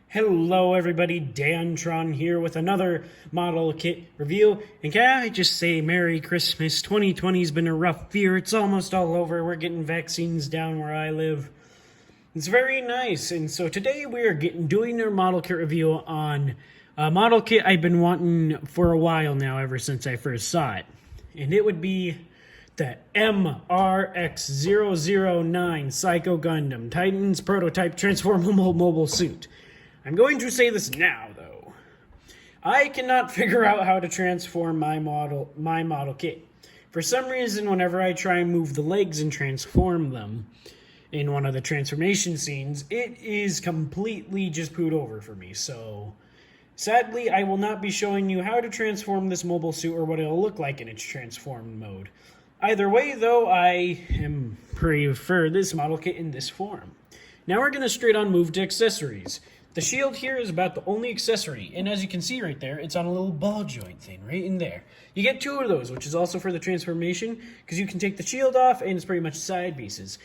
Hello everybody, Dantron here with another model kit review. And can I just say Merry Christmas. 2020's been a rough year. It's almost all over. We're getting vaccines down where I live. It's very nice. And so today we are doing our model kit review on a model kit I've been wanting for a while now, ever since I first saw it. And it would be the MRX-009 Psycho Gundam Titan's prototype transformable mobile suit. I'm going to say this now, though. I cannot figure out how to transform my model kit. For some reason, whenever I try and move the legs and transform them in one of the transformation scenes, it is completely just pooed over for me. So, sadly, I will not be showing you how to transform this mobile suit or what it'll look like in its transformed mode. Either way, though, I prefer this model kit in this form. Now we're going to straight on move to accessories. The shield here is about the only accessory, and as you can see right there, it's on a little ball joint thing right in there. You get two of those, which is also for the transformation, because you can take the shield off, and it's pretty much side pieces.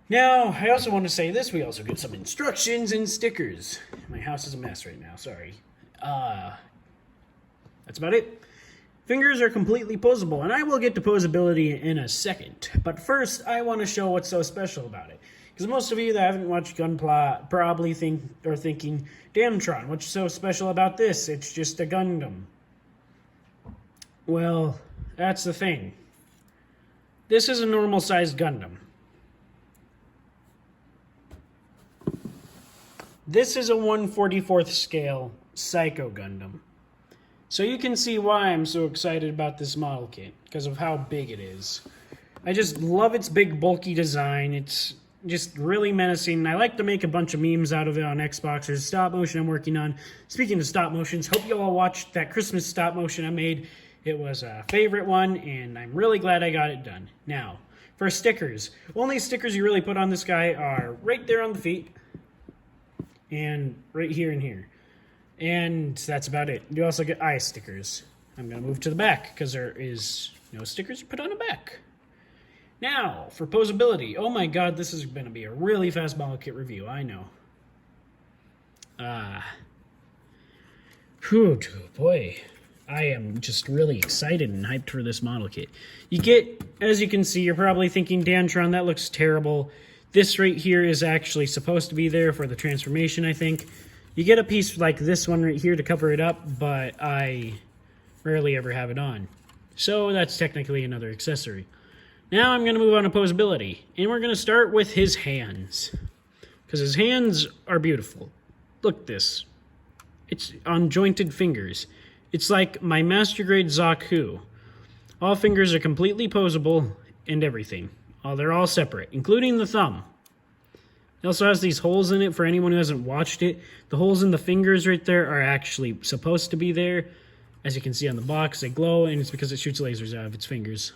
Now, I also want to say this, we also get some instructions and stickers. My house is a mess right now, sorry. That's about it. Fingers are completely posable, and I will get to posability in a second. But first, I want to show what's so special about it. Because most of you that haven't watched Gunpla probably thinking, Damtron, what's so special about this? It's just a Gundam. Well, that's the thing. This is a normal-sized Gundam. This is a 1/44th scale Psycho Gundam. So you can see why I'm so excited about this model kit, because of how big it is. I just love its big, bulky design. It's just really menacing. I like to make a bunch of memes out of it on Xbox. There's stop motion I'm working on. Speaking of stop motions, hope you all watched that Christmas stop motion I made. It was a favorite one, and I'm really glad I got it done. Now, for stickers. Only stickers you really put on this guy are right there on the feet, and right here and here. And that's about it. You also get eye stickers. I'm going to move to the back, because there is no stickers put on the back. Now, for posability. Oh my god, this is going to be a really fast model kit review, I know. Whew, boy. I am just really excited and hyped for this model kit. You get, as you can see, you're probably thinking, Dantron, that looks terrible. This right here is actually supposed to be there for the transformation, I think. You get a piece like this one right here to cover it up, but I rarely ever have it on. So that's technically another accessory. Now I'm going to move on to posability, and we're going to start with his hands, because his hands are beautiful. Look at this. It's on jointed fingers. It's like my master grade Zaku. All fingers are completely posable and everything. They're all separate, including the thumb. It also has these holes in it for anyone who hasn't watched it. The holes in the fingers right there are actually supposed to be there. As you can see on the box, they glow, and it's because it shoots lasers out of its fingers.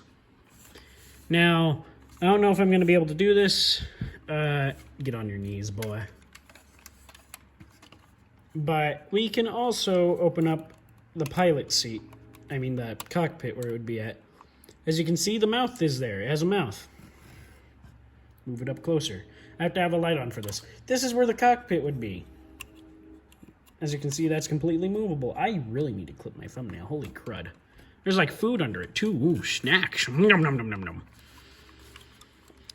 Now, I don't know if I'm going to be able to do this. Get on your knees, boy. But we can also open up the pilot seat. I mean, the cockpit where it would be at. As you can see, the mouth is there. It has a mouth. Move it up closer. I have to have a light on for this. This is where the cockpit would be. As you can see, that's completely movable. I really need to clip my thumbnail. Holy crud. There's like food under it, too. Ooh, snacks. Nom, nom, nom, nom, nom.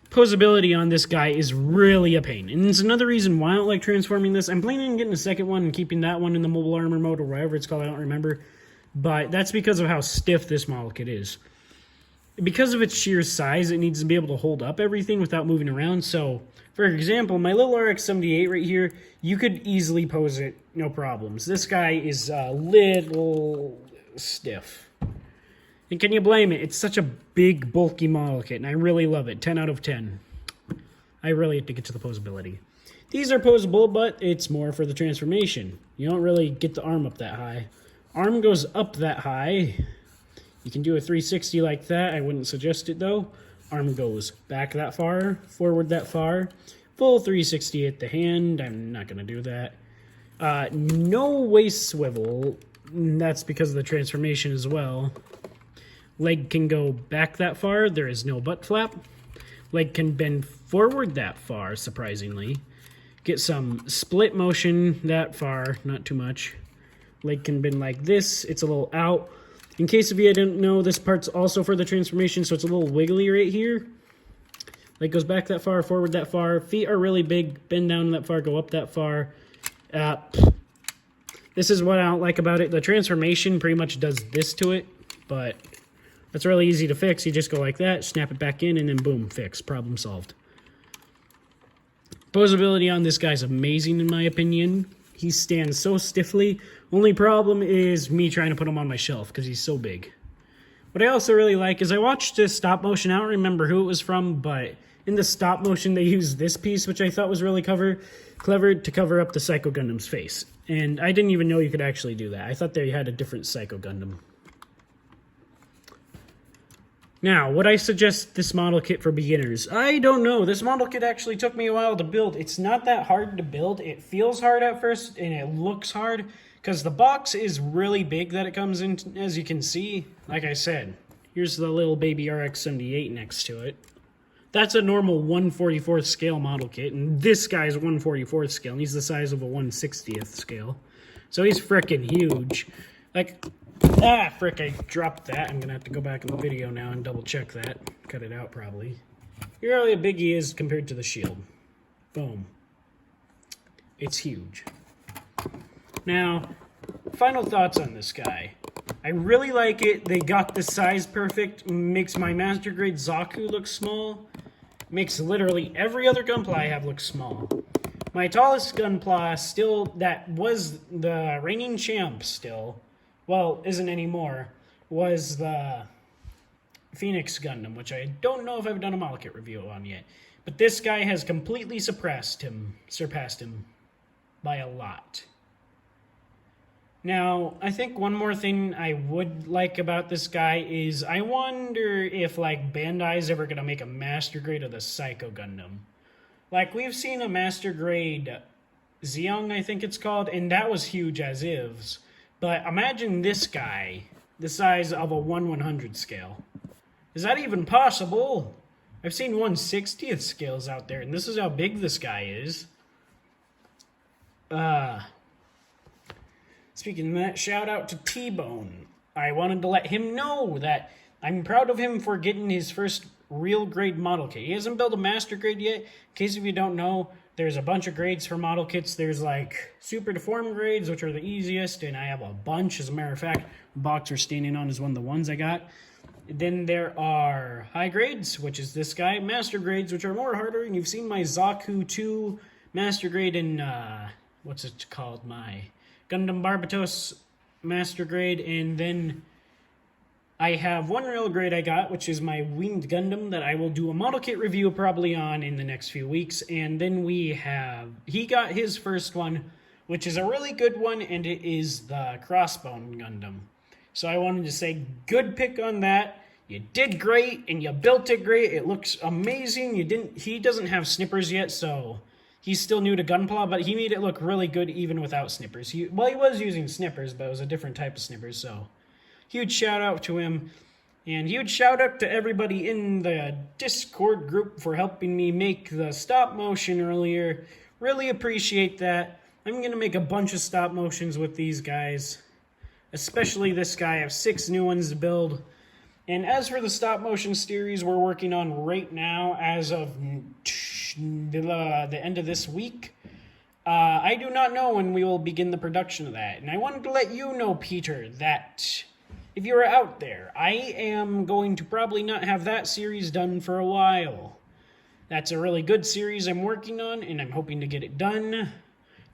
Posability on this guy is really a pain. And it's another reason why I don't like transforming this. I'm planning on getting a second one and keeping that one in the mobile armor mode or whatever it's called. I don't remember. But that's because of how stiff this model kit is. Because of its sheer size, it needs to be able to hold up everything without moving around. So, for example, my little RX-78 right here, you could easily pose it, no problems. This guy is a little stiff. And can you blame it? It's such a big, bulky model kit, and I really love it. 10 out of 10. I really have to get to the posability. These are posable, but it's more for the transformation. You don't really get the arm up that high. Arm goes up that high. You can do a 360 like that. I wouldn't suggest it, though. Arm goes back that far, forward that far. Full 360 at the hand. I'm not going to do that. No waist swivel. That's because of the transformation as well. Leg can go back that far. There is no butt flap. Leg can bend forward that far, surprisingly. get some split motion that far, not too much. Leg can bend like this. It's a little out. In case of you didn't know, this part's also for the transformation, so it's a little wiggly right here. Leg goes back that far, forward that far. Feet are really big, bend down that far, go up that far. This is what I don't like about it. The transformation pretty much does this to it, but that's really easy to fix. You just go like that, snap it back in, and then boom, fix. Problem solved. Posability on this guy's amazing in my opinion. He stands so stiffly. Only problem is me trying to put him on my shelf because he's so big. What I also really like is I watched this stop motion. I don't remember who it was from, but in the stop motion they used this piece, which I thought was really clever to cover up the Psycho Gundam's face. And I didn't even know you could actually do that. I thought they had a different Psycho Gundam. Now, would I suggest this model kit for beginners? I don't know. This model kit actually took me a while to build. It's not that hard to build. It feels hard at first, and it looks hard, because the box is really big that it comes in, as you can see. Like I said, here's the little baby RX-78 next to it. That's a normal 1/44th scale model kit, and this guy's 1/44th scale, and he's the size of a 1/60th scale. So he's frickin' huge. Like... frick, I dropped that. I'm going to have to go back in the video now and double check that. Cut it out, probably. Here's how big he is compared to the shield. Boom. It's huge. Now, final thoughts on this guy. I really like it. They got the size perfect. Makes my Master Grade Zaku look small. Makes literally every other Gunpla I have look small. My tallest Gunpla still, that was the reigning champ still, well, isn't anymore, was the Phoenix Gundam, which I don't know if I've done a model kit review on yet. But this guy has completely surpassed him by a lot. Now, I think one more thing I would like about this guy is I wonder if, like, Bandai's ever going to make a Master Grade of the Psycho Gundam. Like, we've seen a Master Grade Zeong, I think it's called, and that was huge as is. But imagine this guy, the size of a 1/100 scale. Is that even possible? I've seen 1/60th scales out there, and this is how big this guy is. Speaking of that, shout out to T-Bone. I wanted to let him know that I'm proud of him for getting his first real grade model kit. He hasn't built a master grade yet. In case if you don't know, there's a bunch of grades for model kits. There's like super deformed grades, which are the easiest, and I have a bunch. As a matter of fact, the box we're standing on is one of the ones I got. Then there are high grades, which is this guy. Master grades, which are more harder, and you've seen my Zaku 2 master grade in, what's it called? My Gundam Barbatos master grade, and then I have one real grade I got, which is my Winged Gundam that I will do a model kit review probably on in the next few weeks. And then he got his first one, which is a really good one, and it is the Crossbone Gundam. So I wanted to say good pick on that. You did great, and you built it great. It looks amazing. He doesn't have snippers yet, so he's still new to Gunpla, but he made it look really good even without snippers. He was using snippers, but it was a different type of snippers, so huge shout out to him, and huge shout out to everybody in the Discord group for helping me make the stop motion earlier. Really appreciate that. I'm going to make a bunch of stop motions with these guys, especially this guy. I have 6 new ones to build. And as for the stop motion series we're working on right now, as of the end of this week, I do not know when we will begin the production of that. And I wanted to let you know, Peter, that if you are out there, I am going to probably not have that series done for a while. That's a really good series I'm working on, and I'm hoping to get it done.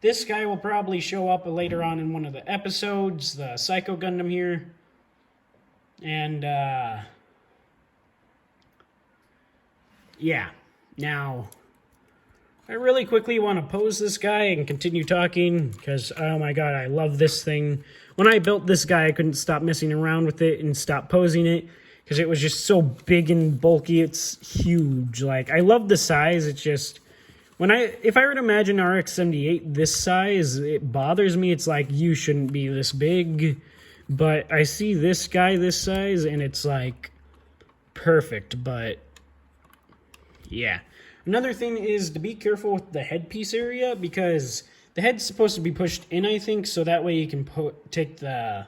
This guy will probably show up later on in one of the episodes, the Psycho Gundam here. And, yeah. Now, I really quickly want to pose this guy and continue talking, because, oh my god, I love this thing. When I built this guy, I couldn't stop messing around with it and stop posing it, because it was just so big and bulky. It's huge. Like, I love the size. It's just, if I were to imagine RX-78 this size, it bothers me. It's like, you shouldn't be this big. But I see this guy this size, and it's like perfect. But yeah, Another thing is to be careful with the headpiece area, because the head's supposed to be pushed in, I think, so that way you can take the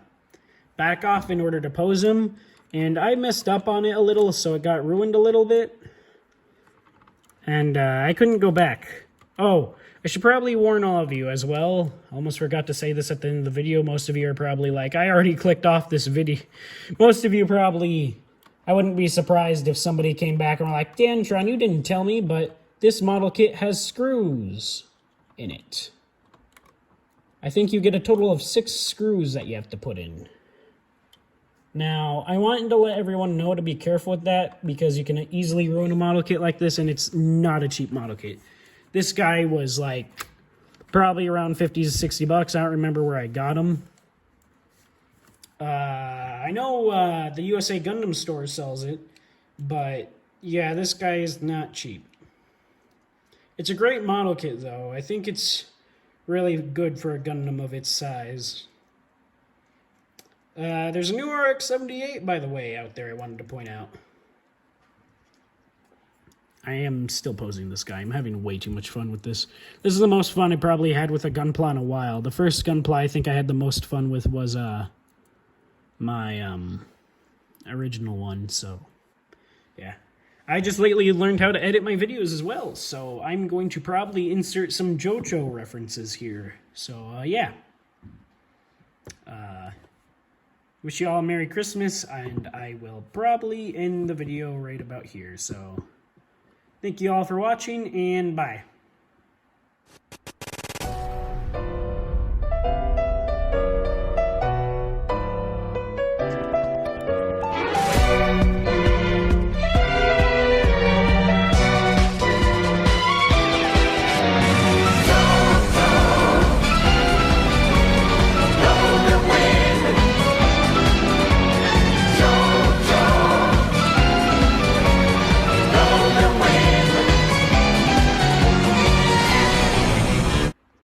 back off in order to pose him. And I messed up on it a little, so it got ruined a little bit. And I couldn't go back. Oh, I should probably warn all of you as well. Almost forgot to say this at the end of the video. Most of you are probably like, I already clicked off this video. Most of you probably... I wouldn't be surprised if somebody came back and were like, Dantron, you didn't tell me, but this model kit has screws in it. I think you get a total of 6 screws that you have to put in. Now, I wanted to let everyone know to be careful with that, because you can easily ruin a model kit like this, and it's not a cheap model kit. This guy was like probably around 50 to 60 bucks. I don't remember where I got him. I know the USA Gundam store sells it, but yeah, this guy is not cheap. It's a great model kit, though. I think it's really good for a Gundam of its size. There's a new MRX-009, by the way, out there I wanted to point out. I am still posing this guy. I'm having way too much fun with this. This is the most fun I probably had with a Gunpla in a while. The first Gunpla I think I had the most fun with was, my original one, so yeah. I just lately learned how to edit my videos as well, so I'm going to probably insert some JoJo references here. So yeah. Wish you all a Merry Christmas, and I will probably end the video right about here. So thank you all for watching, and bye.